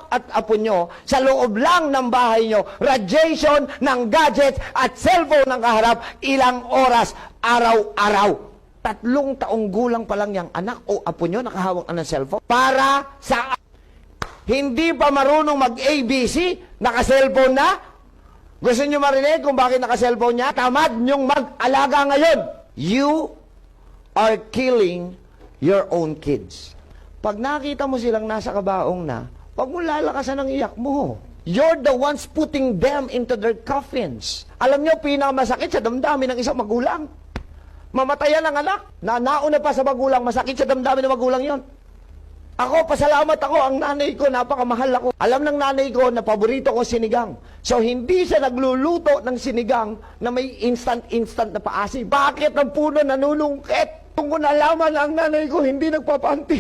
at apo nyo, sa loob lang ng bahay nyo, radiation ng gadgets at cellphone ng kaharap, ilang oras, araw-araw. 3 taong gulang pa lang yung anak o apo nyo nakahawak na ng cellphone. Para sa hindi pa marunong mag-ABC, naka-cellphone na? Gusto nyo marinig kung bakit naka-cellphone niya? Tamad nyong mag-alaga ngayon. You are killing your own kids. Pag nakita mo silang nasa kabaong na, huwag mo lalakasan ang iyak mo. You're the ones putting them into their coffins. Alam nyo, pinakamasakit sa damdamin ng isang magulang. Mamatayan ang anak. Nauna pa sa magulang, masakit sa damdamin ng magulang yon. Ako, pasalamat ako, ang nanay ko, napakamahal ako. Alam ng nanay ko na paborito ko sinigang. So, hindi siya nagluluto ng sinigang na may instant na paasi. Bakit ang puno nanunungkit? Kung nalaman ang nanay ko, hindi nagpapanti.